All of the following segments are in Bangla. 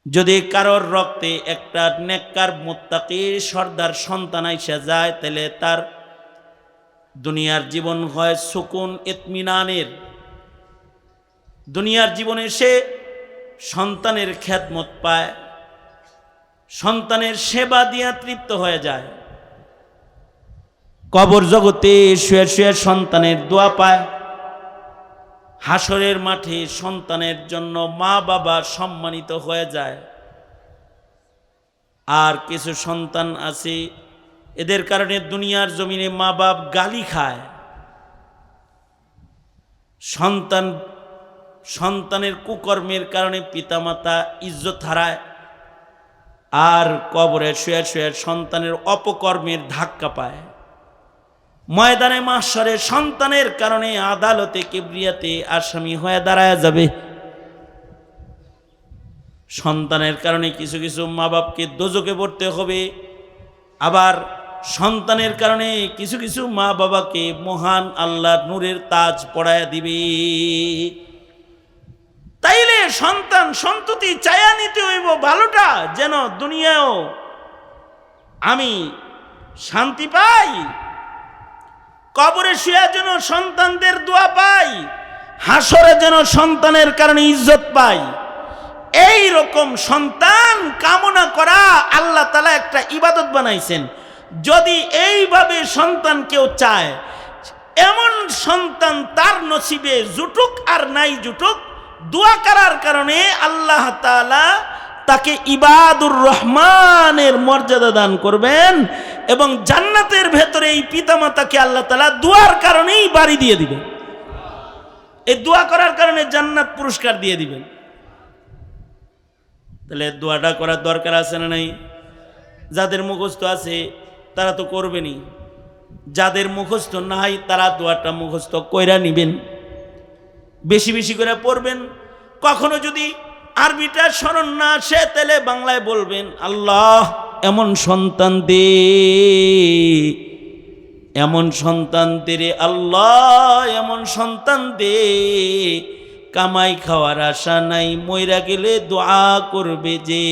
যদি কারোর রক্তে একটা নেককার মুত্তাকির সর্দার সন্তান আইসা যায়, তাহলে তার দুনিয়ার জীবন হয় সুকুন ইতমিনানের। দুনিয়ার জীবনে সে সন্তানের খেদমত পায়, সন্তানের সেবা দিয়া তৃপ্ত হয়ে যায়। কবর জগতে শুয়ে শুয়ে সন্তানের দোয়া পায়। হাসরের মাঠে সন্তানের জন্য মা বাবা সম্মানিত হয়ে যায়। আর কিছু সন্তান আছে, এদের কারণে দুনিয়ার জমিনে মা বাপ গালি খায়। সন্তানের কুকর্মের কারণে পিতামাতা ইজ্জত হারায়। আর কবরে শুয়ে শুয়ে সন্তানের অপকর্মের ধাক্কা পায়। ময়দানে মাহশরে সন্তানের কারণে আদালতে কিবরিয়াতে আসামি হয়ে দাঁড়ায় যাবে। সন্তানের কারণে কিছু কিছু মা বাপকে দোজখে পড়তে হবে, আবার সন্তানের কারণে কিছু কিছু মা বাবাকে মহান আল্লাহর নূরের তাজ পরায়া দিবে। তাইলে সন্তান সন্ততি চায়া নিতে হইব ভালোটা, যেন দুনিয়াও আমি শান্তি পাই, কবরে শুয়ে যেন সন্তানদের দোয়া পাই, হাসরে যেন সন্তানের কারণে ইজ্জত পাই। এই রকম সন্তান কামনা করা আল্লাহ তাআলা একটা ইবাদত বানাইছেন। যদি এইভাবে সন্তান কেউ চায়, এমন সন্তান তার নসিবে জুটুক আর নাই জুটুক, দোয়া করার কারণে আল্লাহ তাআলা তাকে ইবাদুর রহমানের মর্যাদা দান করবেন এবং জান্নাতের ভেতরে এই পিতামাতাকে আল্লাহ তাআলা দোয়ার কারণেই বাড়ি দিয়ে দিবেন। এই দোয়া করার কারণে জান্নাত পুরস্কার দিয়ে দিবেন। তাহলে দোয়াটা করার দরকার আছে না নাই? যাদের মুখস্থ আছে তারা তো করবেনই, যাদের মুখস্থ নাই তারা দোয়াটা মুখস্থ কইরা নিবেন, বেশি বেশি করে পড়বেন। কখনো যদি আরবিটা স্মরণ না আসে তাহলে বাংলায় বলবেন, আল্লাহ এমন সন্তান দে, এমন সন্তান দে রে আল্লাহ, এমন সন্তান দে কামাই খাওয়ার আশা নাই, মইরা গেলে দোয়া করবে যে।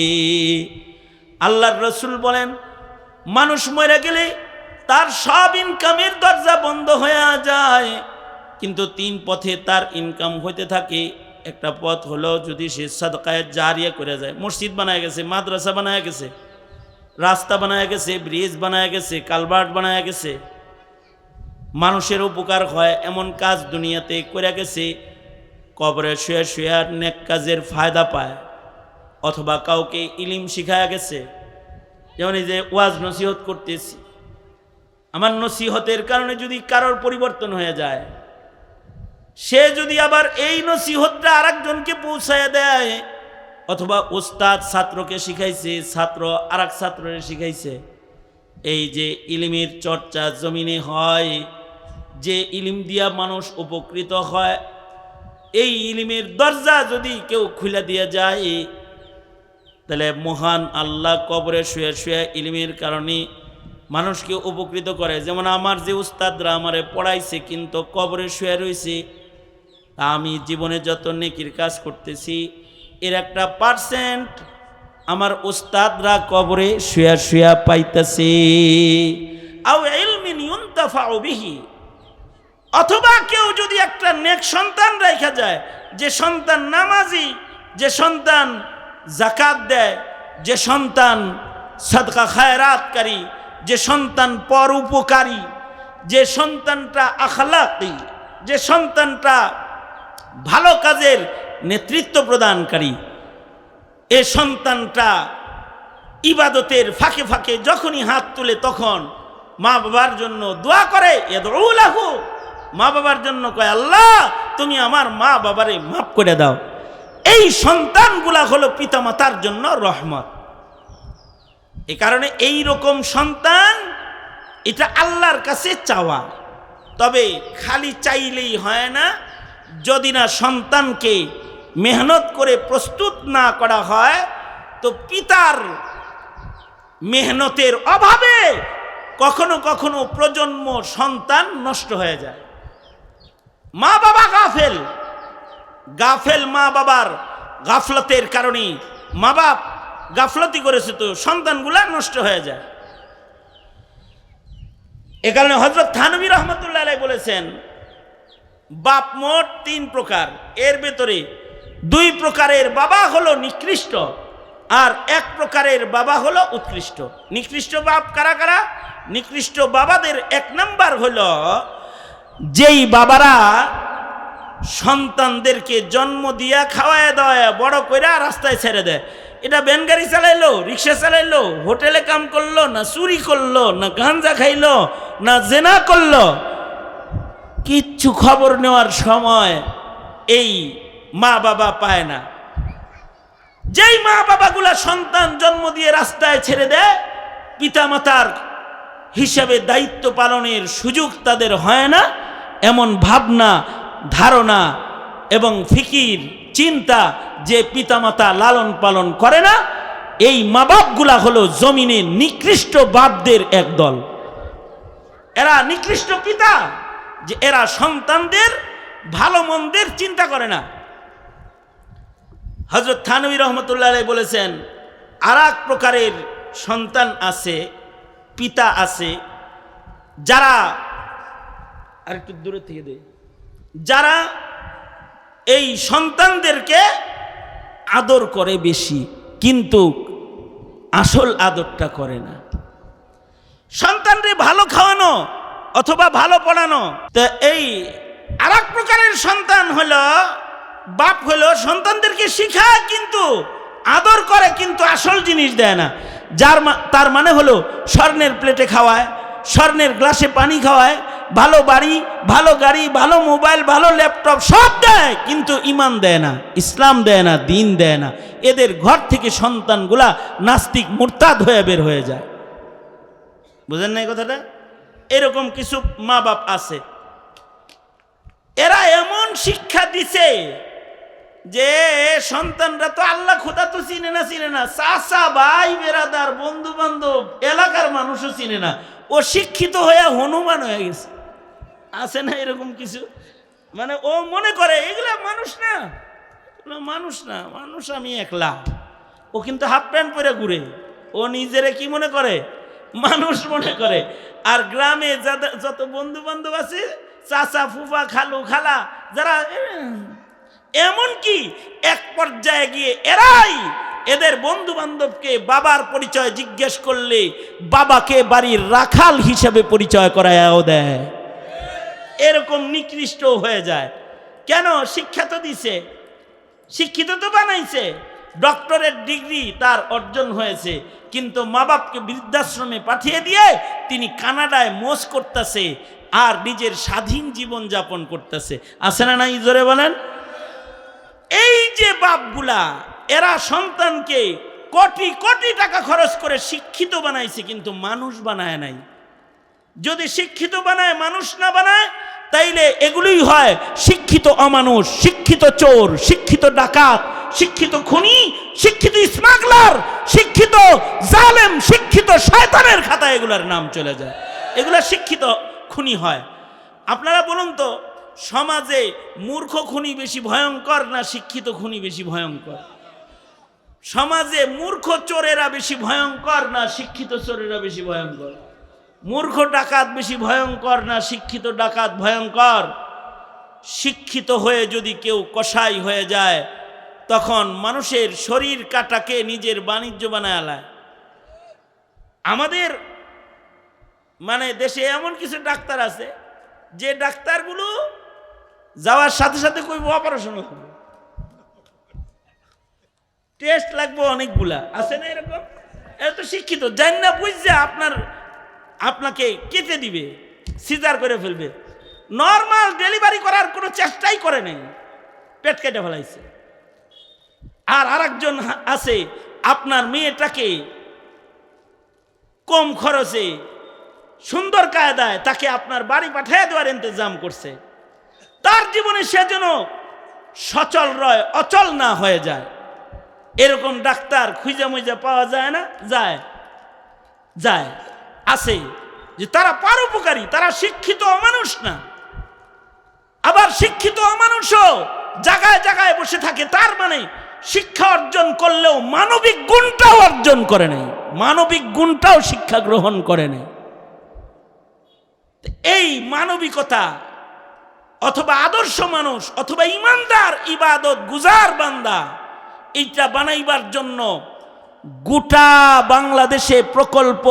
আল্লাহর রসুল বলেন, মানুষ মইরা গেলে তার সব ইনকামের দরজা বন্ধ হয়ে যায়, কিন্তু তিন পথে তার ইনকাম হইতে থাকে। একটা পথ হলো যদি সে সাদকায়ে জারিয়া করে যায়, মসজিদ বানায় গেছে, মাদ্রাসা বানায় গেছে, রাস্তা বানায় গেছে, ব্রিজ বানায় গেছে, কালভার্ট বানায় গেছে, মানুষের উপকার হয় এমন কাজ দুনিয়াতে করে গেছে। কবরে শুয়ে শুয়ে নেক কাজের ফায়দা পায়। অথবা কাউকে ইলিম শিখায়া গেছে, যেমন এই যে ওয়াজ নসিহত করতেছি, আমার নসিহতের কারণে যদি কারোর পরিবর্তন হয়ে যায়, সে যদি আবার এই নসিহতটা আরেকজনকে পৌঁছায় দেয়, অথবা উস্তাদ ছাত্রকে শিখাইছে, ছাত্র আরেক ছাত্রকে শিখাইছে, এই যে ইলিমের চর্চা জমিনে হয়, যে ইলিম দিয়া মানুষ উপকৃত হয়, এই ইলিমের দরজা যদি কেউ খুলে দিয়ে যায়, তাহলে মহান আল্লাহ কবরে শুয়ে শুয়ে ইলিমের কারণে মানুষকে উপকৃত করে। যেমন আমার যে উস্তাদরা আমারে পড়াইছে কিন্তু কবরে শুয়ে রয়েছে, আমি জীবনে যত নেকির কাজ করতেছি এর একটা পার্সেন্ট আমার উস্তাদরা কবরে শুয়া শুয়া পাইতেছে। আও ইলমিন ইউনতাফাউ বিহি, অথবা কেউ যদি একটা নেক সন্তান রেখে যায়, যে সন্তান নামাজি, যে সন্তান যাকাত দেয়, যে সন্তান সাদকা খায়রাতকারী, যে সন্তান পরোপকারী, যে সন্তানটা আখলাকি, যে সন্তানটা ভালো কাজের নেতৃত্ব প্রদানকারী, এ সন্তানটা ইবাদতের ফাঁকে ফাঁকে যখনই হাত তুলে তখন মা বাবার জন্য দোয়া করে, ইয়াদউ লাহু, মা বাবার জন্য কয়, আল্লাহ তুমি আমার মা বাবারে মাফ করে দাও। এই সন্তানগুলা হলো পিতামাতার জন্য রহমত। এ কারণে এই রকম সন্তান এটা আল্লাহর কাছে চাওয়া। তবে খালি চাইলেই হয় না, যদি না সন্তানকে মেহনত করে প্রস্তুত না করা হয়, তো পিতার মেহনতের অভাবে কখনো কখনো প্রজন্ম সন্তান নষ্ট হয়ে যায়। মা বাবা গাফেল, গাফেল মা বাবার গাফলতের কারণে মা বাপ গাফলতি করেছে তো সন্তানগুলা নষ্ট হয়ে যায়। এ কারণে হযরত থানভী রহমতুল্লাহ আলাইহি বলেছেন বাপ মোট 3 প্রকার, এর ভেতরে 2 প্রকারের বাবা হলো নিকৃষ্ট আর 1 প্রকারের বাবা হলো উৎকৃষ্ট। নিকৃষ্ট বাপ কারা কারা? নিকৃষ্ট বাবাদের 1 নাম্বার হলো যেই বাবারা সন্তানদেরকে জন্ম দিয়া খাওয়ায় দাওয়ায় বড় কইরা রাস্তায় ছেড়ে দেয়। এটা ভ্যান গাড়ি চালাইলো, রিক্সা চালাইলো, হোটেলে কাম করলো, না চুরি করলো, না গাঞ্জা খাইলো, না জেনা করলো, কিচ্ছু খবর নেওয়ার সময় এই মা বাবা পায় না। যেই মা বাবাগুলা সন্তান জন্ম দিয়ে রাস্তায় ছেড়ে দেয়, পিতামাতার হিসাবে দায়িত্ব পালনের সুযোগ তাদের হয় না, এমন ভাবনা ধারণা এবং ফিকির চিন্তা যে পিতামাতা লালন পালন করে না, এই মা বাপগুলা হলো জমিনে নিকৃষ্ট বাপদের একদল। এরা নিকৃষ্ট পিতা, যে এরা সন্তানদের ভালো মন্দের চিন্তা করে না। হযরত থানভী রহমতুল্লাহ আলাইহি বলেছেন আর এক প্রকারের সন্তান আছে, পিতা আছে, যারা আরেকটু দূরে থেকে দেয়, যারা এই সন্তানদেরকে আদর করে বেশি কিন্তু আসল আদরটা করে না। সন্তানদের ভালো খাওয়ানো অথবা ভালো পড়ানো। তো এই আর এক প্রকারের সন্তান হলো বাপ হলো সন্তানদেরকে শিখায় কিন্তু আদর করে কিন্তু আসল জিনিস দেয় না। তার মানে হলো স্বর্ণের প্লেটে খাওয়ায়, স্বর্ণের গ্লাসে পানি খাওয়ায়, ভালো বাড়ি, ভালো গাড়ি, ভালো মোবাইল, ভালো ল্যাপটপ সব দেয় কিন্তু ইমান দেয় না, ইসলাম দেয় না, দিন দেয় না। এদের ঘর থেকে সন্তানগুলা নাস্তিক মুরতাদ হয়ে বের হয়ে যায়। বুঝেন না এই কথাটা? এরকম কিছু মা বাপ আছে, এরা এমন শিক্ষা দিছে যে সন্তানরা তো আল্লাহ খোদা তো চিনে না, চাচা ভাই বেরাদার বন্ধু বান্ধব এলাকার মানুষও চিনে না, ও শিক্ষিত হয়ে হনুমান হয়ে গেছে। আছে না এরকম কিছু? মানে ও মনে করে এগুলা মানুষ না, মানুষ না, মানুষ আমি একলা। ও কিন্তু হাফ প্যান্ট পরে ঘুরে, ও নিজেরে কি মনে করে? মানুষ মনে করে। আর গ্রামে যত বন্ধু বান্ধব আছে, চাচা ফুফা খালু খালা যারা, এমনকি এক পর্যায়ে গিয়ে এরাই এদের বন্ধু বান্ধবকে বাবার পরিচয় জিজ্ঞেস করলে বাবাকে বাড়ির রাখাল হিসেবে পরিচয় করায়ও দেয়। এরকম নিকৃষ্ট হয়ে যায়। কেন? শিক্ষা তো দিছে, শিক্ষিত তো বানাইছে, ডক্টরের ডিগ্রি তার অর্জন হয়েছে, কিন্তু মা বাপকে বৃদ্ধাশ্রমে পাঠিয়ে দিয়ে তিনি কানাডায় মোজ করতেছে আর নিজের স্বাধীন জীবন যাপন করতেছে। আছে না নাই? জোরে বলেন। এই যে বাপগুলা, এরা সন্তানকে কোটি কোটি টাকা খরচ করে শিক্ষিত বানাইছে কিন্তু মানুষ বানায় নাই। যদি শিক্ষিত বানায়, মানুষ না বানায়, তাইলে এগুলোই হয় শিক্ষিত অমানুষ, শিক্ষিত চোর, শিক্ষিত ডাকাত, শিক্ষিত খুনি, শিক্ষিত স্মাগলার, শিক্ষিত জালেম, শিক্ষিত শয়তানের খাতায় এগুলার নাম চলে যায়। এগুলা শিক্ষিত খুনি হয়। আপনারা বলুন তো, সমাজে মূর্খ খুনি বেশি ভয়ঙ্কর না শিক্ষিত খুনি বেশি ভয়ঙ্কর? সমাজে মূর্খ চোরেরা বেশি ভয়ঙ্কর না শিক্ষিত চোরেরা বেশি ভয়ঙ্কর? মূর্খ ডাকাত বেশি ভয়ঙ্কর না শিক্ষিত ডাকাত ভয়ঙ্কর? শিক্ষিত হয়ে যদি কেউ কসাই হয়ে যায়, তখন মানুষের শরীর কাটাকে নিজের বাণিজ্য বানায় আলায়। আমাদের মানে দেশে এমন কিছু ডাক্তার আছে যে ডাক্তারগুলো যাওয়ার সাথে সাথে কইব অপারেশন লাগবে, টেস্ট লাগবে অনেকগুলা। আছে না এরকম? এত শিক্ষিত, জান না বুঝছে আপনাকে কেটে দিবে, সিজার করে ফেলবে। নর্মাল ডেলিভারি করার কোনো চেষ্টাই করে নাই, পেট কেটে ফেলাইছে। আর আরেকজন আছে, আপনার মেয়েটাকে কম খরচে সুন্দর কায়দায় তাকে আপনার বাড়ি পাঠিয়ে দেওয়ার ইন্তজাম করছে। তার জীবনে সে যেন সচল রয়, অচল না হয়ে যায়। এরকম ডাক্তার খুঁজে মুজা পাওয়া যায় না? যায় আছে, যে তারা পারোপকারী, তারা শিক্ষিত অমানুষ না। আবার শিক্ষিত অমানুষও জায়গায় জায়গায় বসে থাকে, তার মানে শিক্ষা অর্জন করলেও মানবিক গুণটাও অর্জন করে নাই, মানবিক গুণটাও শিক্ষা গ্রহণ করে নাই। এই মানবিকতা অথবা আদর্শ মানুষ অথবা ইমানদার ইবাদত গুজার বান্দা, এইটা বানাইবার জন্য গোটা বাংলাদেশে প্রকল্প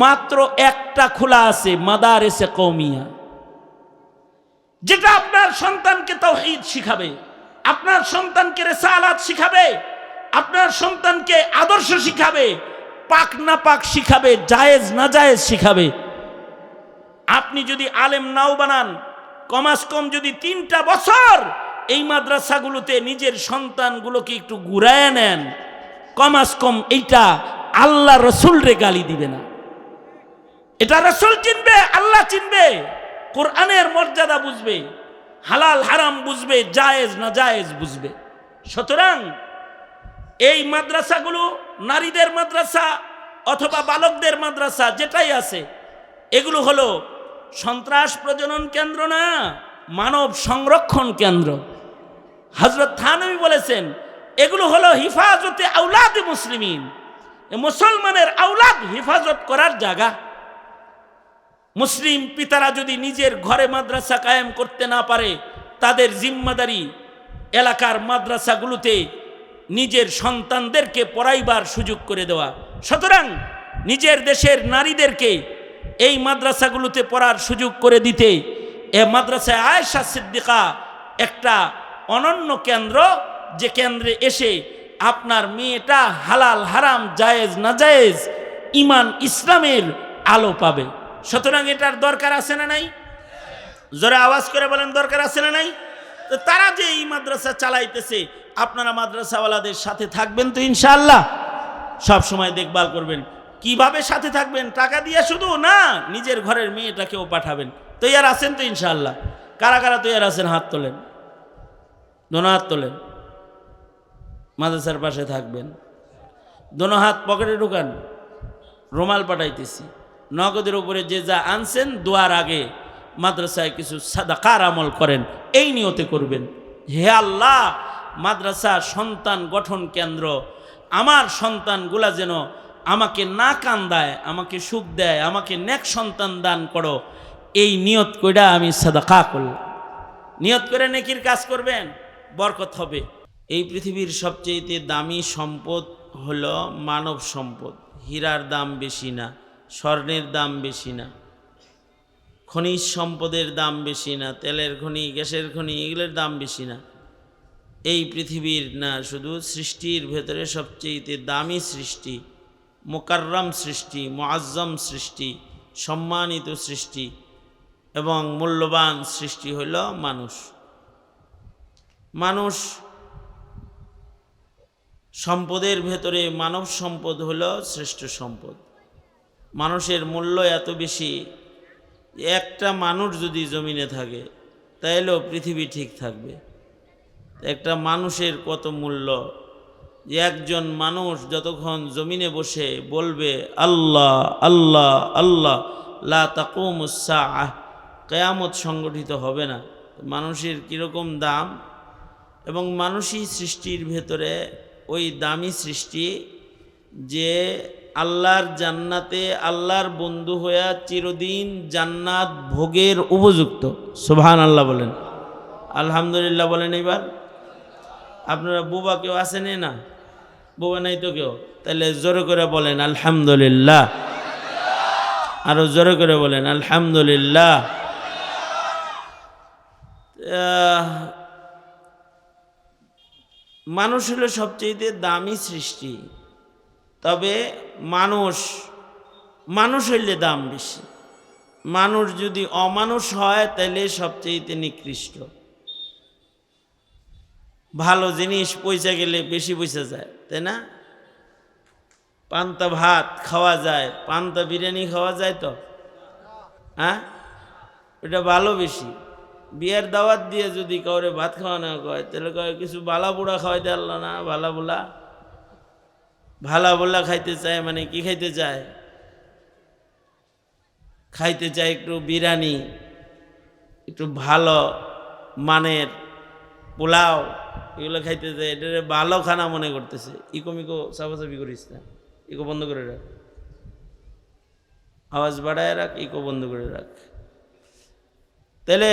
মাত্র একটা খোলা আছে, মাদারেসে কওমিয়া, যেটা আপনার সন্তানকে তাওহীদ শিখাবে, আপনার সন্তানকে রিসালাত শিখাবে, আপনার সন্তানকে আদর্শ শিখাবে, পাক না পাক শিখাবে, জায়েজ না জায়েজ শিখাবে। আপনি যদি আলেম নাও বানান, কমাস কম যদি 3টা বছর এই মাদ্রাসাগুলোতে নিজের সন্তানগুলোকে একটু ঘুরায় নেন, কমাস কম এইটা আল্লাহ রসুলরে গালি দিবে না। এটা রসুল চিনবে, আল্লাহ চিনবে, কোরআনের মর্যাদা বুঝবে, হালাল হারাম বুঝবে, জায়েজ না জায়েজ বুঝবে। সুতরাং এই মাদ্রাসাগুলো নারীদের মাদ্রাসা অথবা বালকদের মাদ্রাসা যেটাই আছে, এগুলো হলো সন্ত্রাস প্রজনন কেন্দ্র না, মানব সংরক্ষণ কেন্দ্র। হযরত থানভী বলেছেন এগুলো হলো হিফাজতে আওলাদ মুসলিমিন, মুসলমানের আওলাদ হিফাজত করার জায়গা। মুসলিম পিতারা যদি নিজের ঘরে মাদ্রাসা কায়েম করতে না পারে, তাদের জিম্মাদারি এলাকার মাদ্রাসাগুলোতে নিজের সন্তানদেরকে পড়াইবার সুযোগ করে দেওয়া। সুতরাং নিজের দেশের নারীদেরকে এই মাদ্রাসাগুলোতে পড়ার সুযোগ করে দিতে এ মাদ্রাসায় আয়েশা সিদ্দিকা একটা অনন্য কেন্দ্র, যে কেন্দ্রে এসে আপনার মেয়েটা হালাল হারাম জায়েজ না জায়েজ ঈমান ইসলামের আলো পাবে। সুতরাং এটার দরকার আছে না নাই? জোরে আওয়াজ করে বলেন, দরকার আছে না নাই? তো তারা যে এই মাদ্রাসা চালাইতেছে, আপনারা মাদ্রাসাওয়ালাদের সাথে থাকবেন তো ইনশাআল্লাহ, সব সময় দেখভাল করবেন। কিভাবে সাথে থাকবেন? টাকা দিয়ে শুধু না, নিজের ঘরের মেয়েটাকেও পাঠাবেন। তৈয়ার আছেন তো ইনশাআল্লাহ? কারা কারা তৈয়ার আছেন? হাত তোলেন, দোনো হাত তোলেন। মাদ্রাসার পাশে থাকবেন, দোনো হাত পকেটে ঢুকান। রুমাল পাঠাইতেছি, নগদের উপরে যে যা আনছেন দোয়ার আগে মাদ্রাসায় কিছু সাদাকার আমল করেন, এই নিয়তে করবেন। হে আল্লাহ, মাদ্রাসা সন্তান গঠন কেন্দ্র, আমার সন্তানগুলা যেন আমাকে না কান্দায়, আমাকে সুখ দেয়, আমাকে নেক সন্তান দান করো, এই নিয়ত কইরা আমি সাদাকা করলাম। নিয়ত করে নেকির কাজ করবেন, বরকত হবে। এই পৃথিবীর সবচেয়ে দামি সম্পদ হলো মানব সম্পদ। হীরার দাম বেশি না, স্বর্ণের দাম বেশি না, খনিজ সম্পদের দাম বেশি না, তেলের খনি, গ্যাসের খনি, এগুলোর দাম বেশি না। এই পৃথিবীর না, শুধু সৃষ্টির ভেতরে সবচেয়ে দামি সৃষ্টি, মুকাররম সৃষ্টি, মুআজ্জম সৃষ্টি, সম্মানিত সৃষ্টি এবং মূল্যবান সৃষ্টি হইল মানুষ। মানুষ সম্পদের ভেতরে মানব সম্পদ হলো শ্রেষ্ঠ সম্পদ। মানুষের মূল্য এত বেশি, একটা মানুষ যদি জমিনে থাকে তাইলেও পৃথিবী ঠিক থাকবে। একটা মানুষের কত মূল্য, যে একজন মানুষ যতক্ষণ জমিনে বসে বলবে আল্লাহ আল্লাহ আল্লাহ, লা তাকুমুস সাআহ, কিয়ামত সংগঠিত হবে না। মানুষের কীরকম দাম, এবং মানুষই সৃষ্টির ভেতরে ওই দামি সৃষ্টি যে আল্লাহর জান্নাতে আল্লাহর বন্ধু হইয়া চিরদিন জান্নাত ভোগের উপযুক্ত। সুবহানাল্লাহ বলেন, আলহামদুলিল্লাহ বলেন। এবার আপনারা বুবা কেউ আছেন না? বুবা নাই তো কেউ? তাহলে জোরে করে বলেন আলহামদুলিল্লাহ, আরো জোরে করে বলেন আলহামদুলিল্লাহ। মানুষ হলো সবচেয়ে দামি সৃষ্টি, তবে মানুষ হইলে দাম বেশি। মানুষ যদি অমানুষ হয় তাহলে সবচেয়ে নিকৃষ্ট। ভালো জিনিস পয়সা গেলে বেশি পয়সা যায়, তাই না? পান্তা ভাত খাওয়া যায়, পান্তা বিরিয়ানি খাওয়া যায় তো, হ্যাঁ, এটা ভালো বেশি। বিয়ের দাওয়াত দিয়ে যদি কাউরে ভাত খাওয়ানো হয় তাহলে কয় কিছু ভালা বুড়া খাওয়াইতে পারল না। ভালা বুলা খাইতে চায়, মানে কি খাইতে চায়? খাইতে চায় একটু বিরিয়ানি, একটু ভালো মানের পোলাও, এগুলো খাইতেছে, এটা ভালো খানা মনে করতেছে। ইকো চাপাচাপি করিস না, ইকো বন্ধ করে রাখ, আওয়াজ বাড়ায় রাখ, ইকো বন্ধ করে রাখ। তাহলে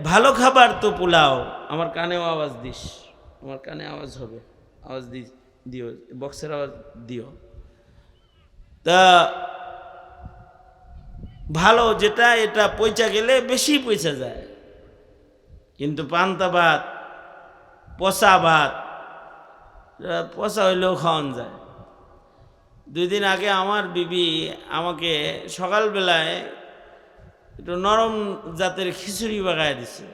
ভালো খাবার তো পোলাও, আমার কানেও আওয়াজ দিস, আমার কানে আওয়াজ হবে, আওয়াজ দিও, বক্সের আওয়াজ দিও। তা ভালো যেটা, এটা পয়সা গেলে বেশি পয়সা যায়, কিন্তু পান্তা ভাত, পচা ভাত, পচা হইলেও খাওয়ান যায়। 2 দিন আগে আমার বিবি আমাকে সকালবেলায় একটু নরম জাতের খিচুড়ি বাগায় দিছে,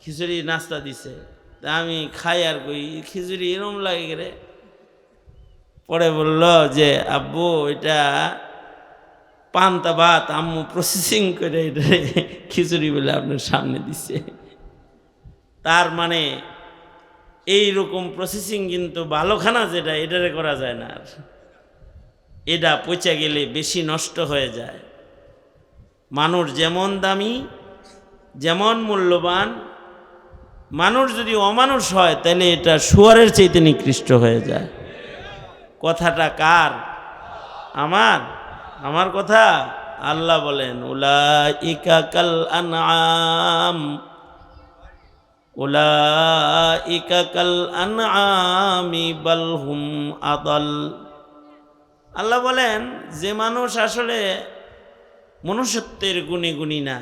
খিচুড়ি নাস্তা দিছে। তা আমি খাই আর কই খিচুড়ি এরম লাগে গেলে। পরে বলল যে আব্বু এটা পান্তা ভাত, আম্মু প্রসেসিং করে এটা খিচুড়ি বলে আপনার সামনে দিছে। তার মানে এইরকম প্রসেসিং কিন্তু ভালো খানা যেটা, এটারে করা যায় না। আর এটা পচা গেলে বেশি নষ্ট হয়ে যায়। মানুষ যেমন দামি, যেমন মূল্যবান, মানুষ যদি অমানুষ হয় তাহলে এটা শুয়ারের চাইতে নিকৃষ্ট হয়ে যায়। কথাটা কার? আমার কথা। আল্লাহ বলেন উলাইকা কাল আনআম, উলাইকা কাল আনআমি বাল হুম আদাল। আল্লাহ বলেন যে মানুষ আসলে মনুষ্যত্বের গুণে গুণী না,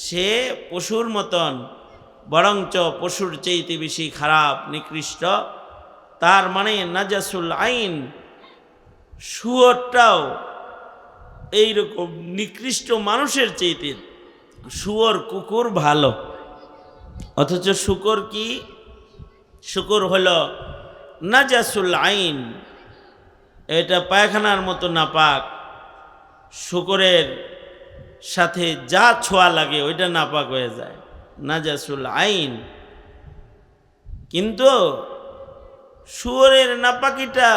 সে পশুর মতন, বরঞ্চ পশুর চাইতে বেশি খারাপ, নিকৃষ্ট। তার মানে নাজাসুল আইন, শুয়োরটাও এইরকম নিকৃষ্ট মানুষের চাইতে। শুয়োর কুকুর ভালো, অথচ শুকর কি? শুকর হলো নাজাসুল আইন, এটা পায়খানার মতো নাপাক। শুকরের সাথে যা ছোঁয়া লাগে ওইটা নাপাক হয়ে যায়, নাজাসুল আইন। কিন্তু শুয়োরের নাপাকিটা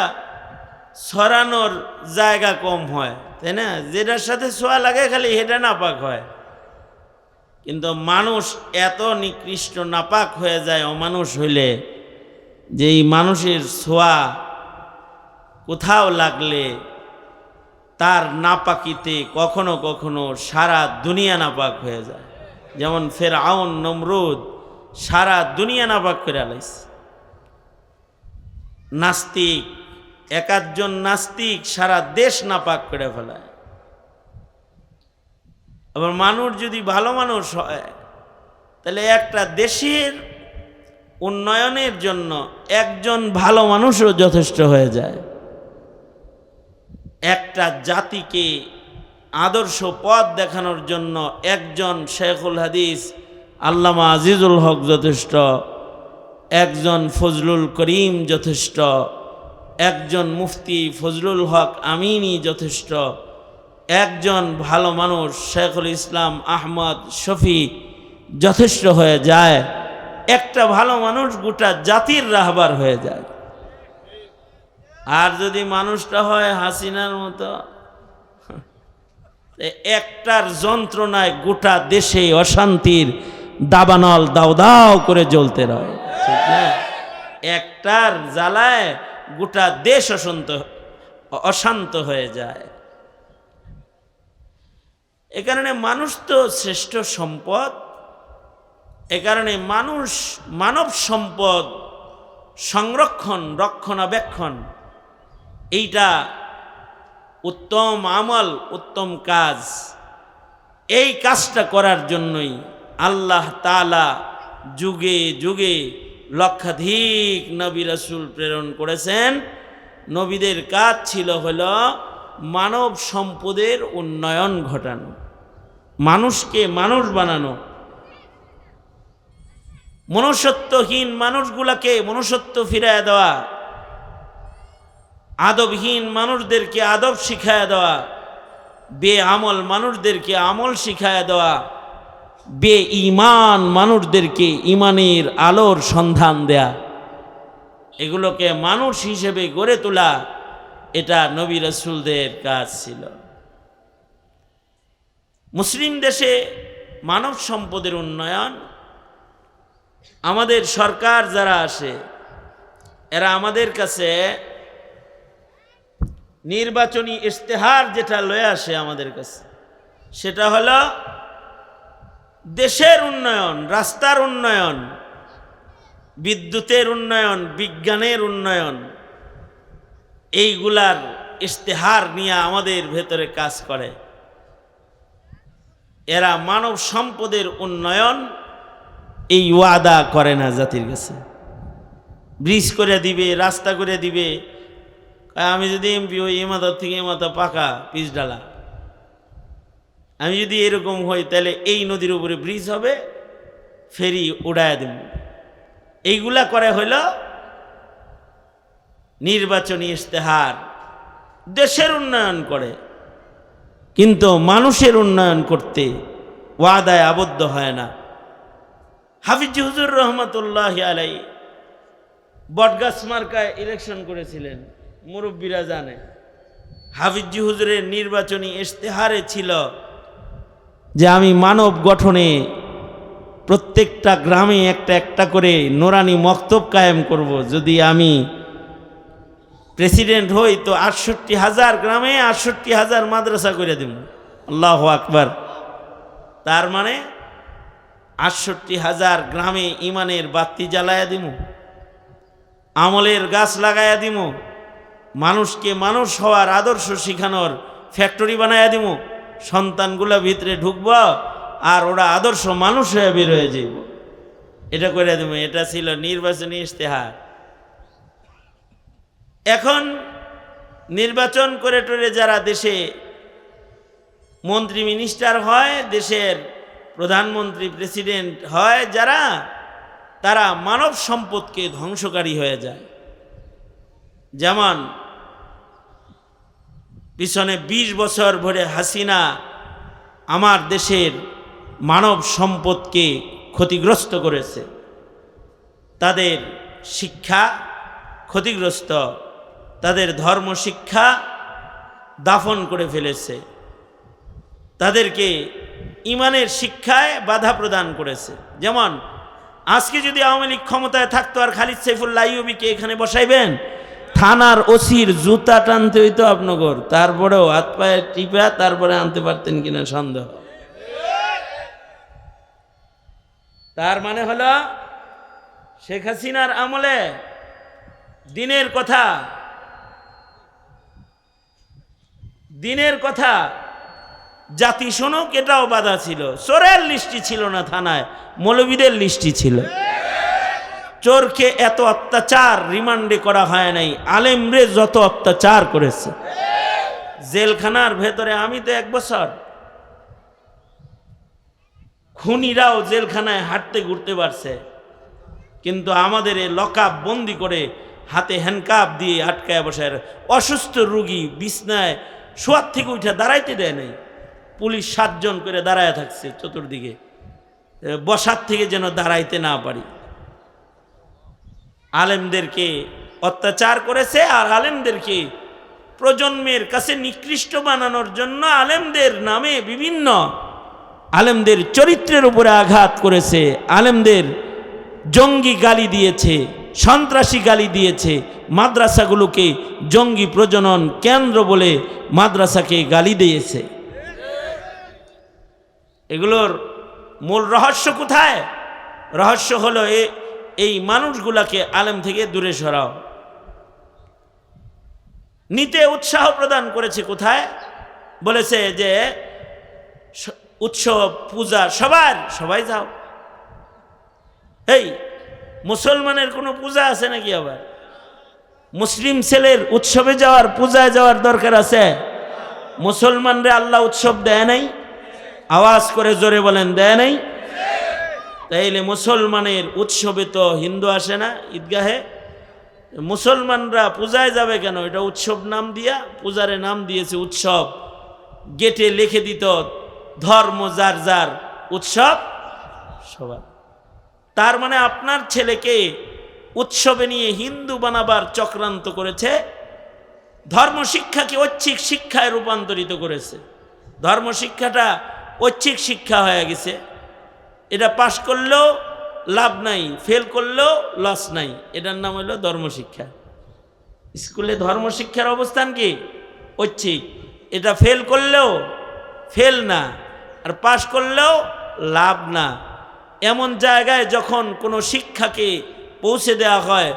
ছড়ানোর জায়গা কম হয়, তাই না? যেটার সাথে ছোঁয়া লাগে খালি এটা নাপাক হয়। কিন্তু মানুষ এত নিকৃষ্ট নাপাক হয়ে যায় অমানুষ হইলে, যে এই মানুষের ছোঁয়া কোথাও লাগলে তার নাপাকিতে কখনো কখনো সারা দুনিয়া নাপাক হয়ে যায়। যেমন ফেরাউন, নমরুদ সারা দুনিয়া নাপাক করে আলাইছে। নাস্তিক, একাধজন নাস্তিক সারা দেশ নাপাক করে ফেলায়। আবার মানুষ যদি ভালো মানুষ হয় তাহলে একটা দেশের উন্নয়নের জন্য একজন ভালো মানুষও যথেষ্ট হয়ে যায়। একটা জাতিকে আদর্শ পথ দেখানোর জন্য একজন শেখুল হাদিস আল্লামা আজিজুল হক যথেষ্ট, একজন ফজলুল করিম যথেষ্ট, একজন মুফতি ফজলুল হক আমিনী যথেষ্ট, একজন ভালো মানুষ শেখুল ইসলাম আহমদ শফি যথেষ্ট হয়ে যায়। একটা ভালো মানুষ গোটা জাতির রাহবার হয়ে যায়। আর যদি মানুষটা হয় হাসিনার মতো, একটার যন্ত্রণায় গোটা দেশে অশান্তির দাবানল দাও দাও করে জ্বলতে রয়, ঠিক না? একটার জ্বালায় গোটা দেশ অশান্ত হয়ে যায়। এ কারণে মানুষ তো শ্রেষ্ঠ সম্পদ। এ কারণে মানুষ, মানব সম্পদ সংরক্ষণ, রক্ষণাবেক্ষণ, এইটা উত্তম আমল, উত্তম কাজ। এই কাজটা করার জন্যই আল্লাহ তাআলা যুগে যুগে লক্ষাধিক নবী রাসূল প্রেরণ করেছেন। নবীদের কাজ ছিল হলো মানব সম্পদের উন্নয়ন ঘটানো, মানুষকে মানুষ বানানো, মনুষ্যত্বহীন মানুষগুলাকে মনুষ্যত্ব ফিরায় দেওয়া, আদবহীন মানুষদেরকে আদব শিখায় দেওয়া, বেআমল মানুষদেরকে আমল শিখায় দেওয়া, বেঈমান মানুষদেরকে ইমানের আলোর সন্ধান দেয়া, এগুলোকে মানুষ হিসেবে গড়ে তোলা, এটা নবী রাসূলদের কাজ ছিল। মুসলিম দেশে মানব সম্পদের উন্নয়ন, আমাদের সরকার যারা আসে এরা আমাদের কাছে নির্বাচনী ইশতেহার যেটা লয়ে আসে আমাদের কাছে, সেটা হলো দেশের উন্নয়ন, রাস্তার উন্নয়ন, বিদ্যুতের উন্নয়ন, বিজ্ঞানের উন্নয়ন, এইগুলার ইশতেহার নিয়ে আমাদের ভেতরে কাজ করে। এরা মানব সম্পদের উন্নয়ন এই ওয়াদা করে না জাতির কাছে। ব্রিজ করে দিবে, রাস্তা করে দিবে। আমি যদি এমপি হই, এ মাথা থেকে এ মাথা পাকা পিচ ডালা। আমি যদি এরকম হই, তাহলে এই নদীর উপরে ব্রিজ হবে, ফেরি উড়ায় দেব। এইগুলা করে হইল নির্বাচনী ইশতেহার, দেশের উন্নয়ন করে, কিন্তু মানুষের উন্নয়ন করতে ওয়াদায় আবদ্ধ হয় না। হাফিজ হুজুর রহমতুল্লাহ আলাই বটগাছ মার্কায় ইলেকশন করেছিলেন, মুরব্বীরা জানে। হাফিজ হুজুরের নির্বাচনী ইশতেহারে ছিল যে আমি মানব গঠনে প্রত্যেকটা গ্রামে একটা একটা করে নোরানি মক্তব কায়েম করব। যদি আমি প্রেসিডেন্ট হই তো 68,000 গ্রামে 68,000 মাদ্রাসা করে দেব। আল্লাহু আকবার। তার মানে 68,000 গ্রামে ইমানের বাতি জ্বালায়া দিব, আমলের গাছ লাগাইয়া দিব, মানুষকে মানুষ হওয়ার আদর্শ শিখানোর ফ্যাক্টরি বানাইয়া দিব। সন্তানগুলা ভিতরে ঢুকব আর ওরা আদর্শ মানুষ হয়ে বের হয়ে যাইব। এটা করে দেব। এটা ছিল নির্বাচনী ইশতেহার। এখন নির্বাচন করে টরে যারা দেশে মন্ত্রী মিনিস্টার হয়, দেশের প্রধানমন্ত্রী প্রেসিডেন্ট হয় যারা, তারা মানব সম্পদকে ধ্বংসকারী হয়ে যায়। যেমন পিছনে 20 বছর ধরে হাসিনা আমার দেশের মানব সম্পদকে ক্ষতিগ্রস্ত করেছে। তাদের শিক্ষা ক্ষতিগ্রস্ত, তাদের ধর্ম শিক্ষা দাফন করে ফেলেছে, তাদেরকে ইমানের শিক্ষায় বাধা প্রদান করেছে। যেমন আজকে যদি আওয়ামী লীগ ক্ষমতায় থাকতো আর খালিদ সাইফুল্লাহ আইয়ুবীকে এখানে বসাইবেন, থানার ওসির জুতা টানতে হইতো আপনাগর, তারপরেও হাত পায়ে টিপা তারপরে আনতে পারতেন কিনা সন্দেহ। তার মানে হলো শেখ হাসিনার আমলে দিনের কথা জাতি শুনুক এটাও বাধা ছিল। চোরের লিস্টি ছিল না থানায়, মৌলবীদের লিস্টি ছিল। চোরকে এত অত্যাচার রিমান্ডে করা হয় নাই, আলেমরে যত অত্যাচার করেছে জেলখানার ভেতরে। আমি তো 1 বছর, খুনিরাও জেলখানায় হাঁটতে ঘুরতে পারছে, কিন্তু আমাদের এই লকআপ বন্দি করে হাতে হ্যান্ডকাপ দিয়ে আটকায় বসায়, অসুস্থ রোগী বিছনায় শোয়ার থেকে উঠে দাঁড়াইতে দেয় নাই। পুলিশ 7 জন করে দাঁড়ায় থাকছে চতুর্দিকে, বসার থেকে যেন দাঁড়াইতে না পারি। আলেমদেরকে অত্যাচার করেছে, আর আলেমদেরকে প্রজন্মের কাছে নিকৃষ্ট বানানোর জন্য আলেমদের নামে বিভিন্ন আলেমদের চরিত্রের উপরে আঘাত করেছে, আলেমদের জঙ্গি গালি দিয়েছে, সন্ত্রাসী গালি দিয়েছে, মাদ্রাসাগুলোকে জঙ্গি প্রজনন কেন্দ্র বলে মাদ্রাসাকে গালি দিয়েছে। এগুলোর মূল রহস্য কোথায়? রহস্য হলো এই মানুষগুলাকে আলেম থেকে দূরে সরাও। নিতে উৎসাহ প্রদান করেছে কোথায়? বলেছে যে উৎসব পূজা সবাই যাও। এই মুসলমানের কোনো পূজা আছে নাকি? আবার মুসলিম ছেলের উৎসবে যাওয়ার, পূজায় যাওয়ার দরকার আছে? মুসলমানরে আল্লাহ উৎসব দেয় নাই? আওয়াজ করে জোরে বলেন, দেয় নাই? তাইলে মুসলমানের উৎসবে তো হিন্দু আসে না ঈদগাহে? মুসলমানরা পূজায় যাবে কেন? এটা উৎসব নাম দিয়া, পূজারে নাম দিয়েছে উৎসব। গেটে লিখে দিত ধর্ম যার যার, উৎসব সবার। তার মানে আপনার ছেলেকে উৎসবে নিয়ে হিন্দু বানাবার চক্রান্ত করেছে, ধর্ম শিক্ষাকে ঐচ্ছিক শিক্ষায় রূপান্তরিত করেছে। ধর্ম শিক্ষাটা ঐচ্ছিক শিক্ষা হয়ে গেছে। এটা পাশ করলেও লাভ নাই, ফেল করলেও লস নাই। এটার নাম হলো ধর্মশিক্ষা। স্কুলে ধর্মশিক্ষার অবস্থান কি ঐচ্ছিক, এটা ফেল করলেও ফেল না, আর পাশ করলেও লাভ না। এমন জায়গায় যখন কোনো শিক্ষাকে পৌঁছে দেওয়া হয়,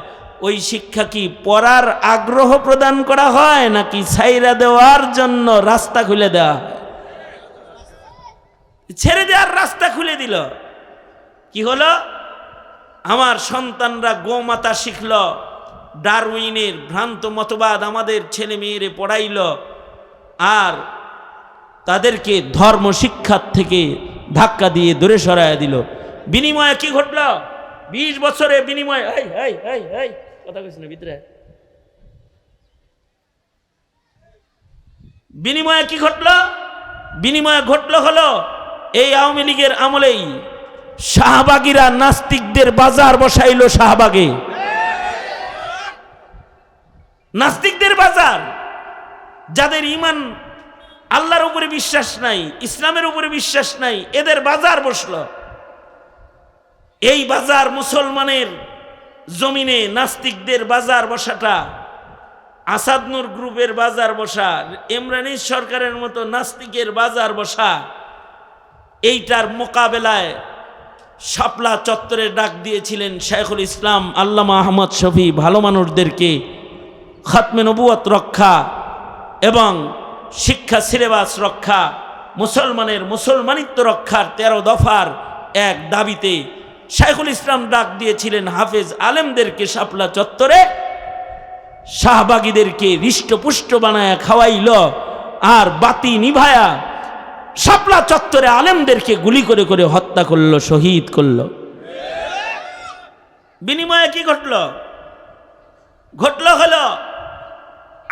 ওই শিক্ষা কি পড়ার আগ্রহ প্রদান করা হয় নাকি ছাইরা দেওয়ার জন্য রাস্তা খুলে দেওয়া হয়? ছেড়ে দেওয়ার রাস্তা খুলে দিল। কি হলো? আমার সন্তানরা গোমাতা শিখল, ডারউইনের ভ্রান্ত মতবাদ আমাদের ছেলে মেয়েরে পড়াইল, আর তাদেরকে ধর্ম শিক্ষার থেকে ধাক্কা দিয়ে দূরে সরাইয়া দিল। বিনিময়ে কি ঘটল? 20 বছরে বিনিময়ে কথা কইছ না ভিতরে। বিনিময়ে কি ঘটল? বিনিময়ে ঘটল হলো এই আওয়ামী লীগের আমলেই শাহবাগীরা নাস্তিকদের বাজার বসাইল। শাহবাগে নাস্তিকদের বাজার, যাদের ঈমান আল্লাহর উপরে বিশ্বাস নাই, ইসলামের উপরে বিশ্বাস নাই, এদের বাজার বসলো। এই বাজার মুসলমানের জমিনে নাস্তিকদের বাজার বসাটা, আসাদ নূর গ্রুপের বাজার বসা, ইমরানী সরকারের মতো নাস্তিকের বাজার বসা, এইটার মোকাবেলায় শাপলা চত্বরে ডাক দিয়েছিলেন শাইখুল ইসলাম আল্লামা আহমদ শফী। ভালো মানুষদেরকে খাতমে নবুয়ত রক্ষা এবং শিক্ষা সিলেবাস রক্ষা, মুসলমানের মুসলমানিত্ব রক্ষার 13 দফার এক দাবিতে শাইখুল ইসলাম ডাক দিয়েছিলেন হাফেজ আলেমদেরকে শাপলা চত্বরে। শাহবাগীদেরকে হৃষ্টপুষ্ট বানায়া খাওয়াইল, আর বাতি নিভায়া শাপলা চত্বরে আলেমদেরকে গুলি করে করে হত্যা করলো, শহীদ করলো। বিনিময়ে কি ঘটল? ঘটল হলো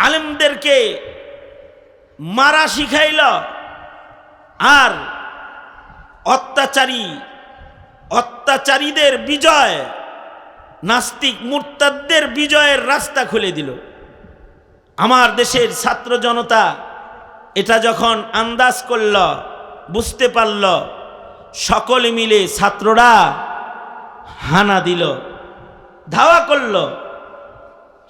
আলেমদেরকে মারা শিখাইল, আর অত্যাচারীদের বিজয়, নাস্তিক মুরতাদদের বিজয়ের রাস্তা খুলে দিল। আমার দেশের ছাত্র জনতা এটা যখন আন্দাজ করল, বুঝতে পারল, সকলে মিলে ছাত্ররা হানা দিল, ধাওয়া করল।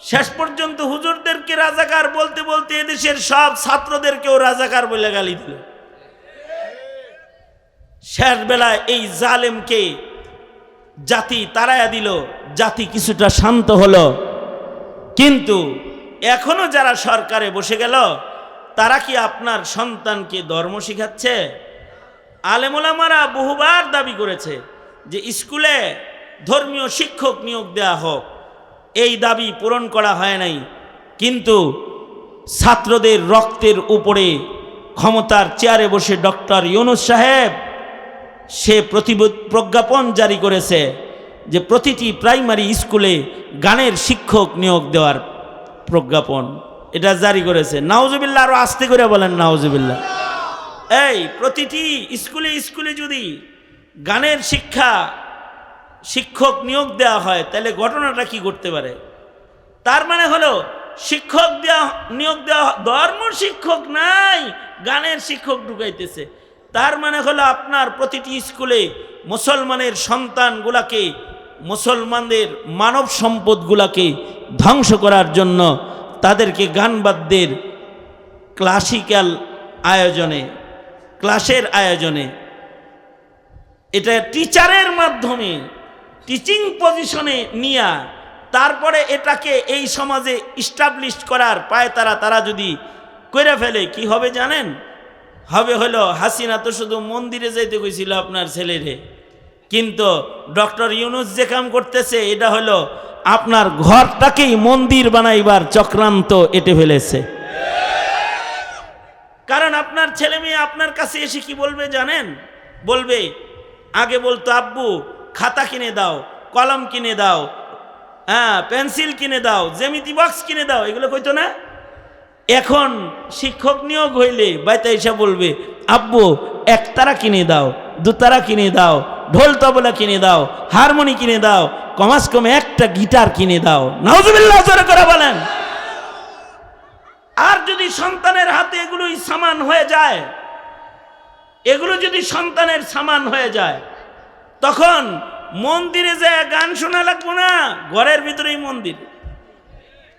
শেষ পর্যন্ত হুজুরদেরকে রাজাকার বলতে বলতে এদেশের সব ছাত্রদেরকেও রাজাকার বলে গালি দিল। শেষ বেলায় এই জালেমকে জাতি তাড়াইয়া দিল, জাতি কিছুটা শান্ত হলো। কিন্তু এখনো যারা সরকারে বসে গেল, তারা কি আপনার সন্তানকে ধর্ম শিখাচ্ছে? আলেম ওলামারা বহুবার দাবি করেছে যে স্কুলে ধর্মীয় শিক্ষক নিয়োগ দেয়া হোক, এই দাবি পূরণ করা হয় নাই। কিন্তু ছাত্রদের রক্তের উপরে ক্ষমতার চেয়ারে বসে ডক্টর ইউনূস সাহেব সে প্রজ্ঞাপন জারি করেছে যে প্রতিটি প্রাইমারি স্কুলে গানের শিক্ষক নিয়োগ দেওয়ার প্রজ্ঞাপন এটা জারি করেছে। নাউজুবিল্লাহ, আরো আস্তে করে বলেন নাউজুবিল্লাহ। এই প্রতিটি স্কুলে স্কুলে যদি গানের শিক্ষক নিয়োগ দেওয়া হয়, তাহলে ঘটনাটা কি করতে পারে? তার মানে হলো শিক্ষক নিয়োগ দেওয়া, ধর্ম শিক্ষক নাই, গানের শিক্ষক ঢুকাইতেছে। তার মানে হলো আপনার প্রতিটি স্কুলে মুসলমানের সন্তানগুলাকে, মুসলমানদের মানব সম্পদগুলাকে ধ্বংস করার জন্য তাদেরকে গান বাদ্যের ক্লাসিক্যাল আয়োজনে, ক্লাসের আয়োজনে, এটা টিচারের মাধ্যমে টিচিং পজিশনে নিয়া তারপরে এটাকে এই সমাজে ইস্টাবলিশ করার পায় তারা যদি করে ফেলে, কি হবে জানেন? হবে হলো হাসিনা তো শুধু মন্দিরে যাইতে কইছিল আপনার ছেলেরে, কিন্তু ডক্টর ইউনূস যে কাম করতেছে এটা হলো আপনার ঘরটাকেই মন্দির বানাইবার চক্রান্ত এঁটে ফেলেছে। কারণ আপনার ছেলে মেয়ে আপনার কাছে এসে কি বলবে জানেন? বলবে, আগে বলতো আব্বু খাতা কিনে দাও, কলম কিনে দাও, পেন্সিল কিনে দাও, জ্যামিতি বক্স কিনে দাও, এগুলো কইতো না। এখন শিক্ষক নিয়োগ হইলে বাইতে এসে বলবে, আব্বু একতারা কিনে দাও, দুতারা কিনে দাও, ঢোল তবলা কিনে দাও, হারমোনি কিনে দাও, কমাস কমে একটা গিটার কিনে দাও। নাউজুবিল্লাহ জোরে করে বলেন। আর যদি সন্তানের হাতে এগুলোই সামান হয়ে যায়, এগুলো যদি সন্তানের সামান হয়ে যায়, তখন মন্দিরে যায় গান শোনা লাগবো না, ঘরের ভিতরেই মন্দির,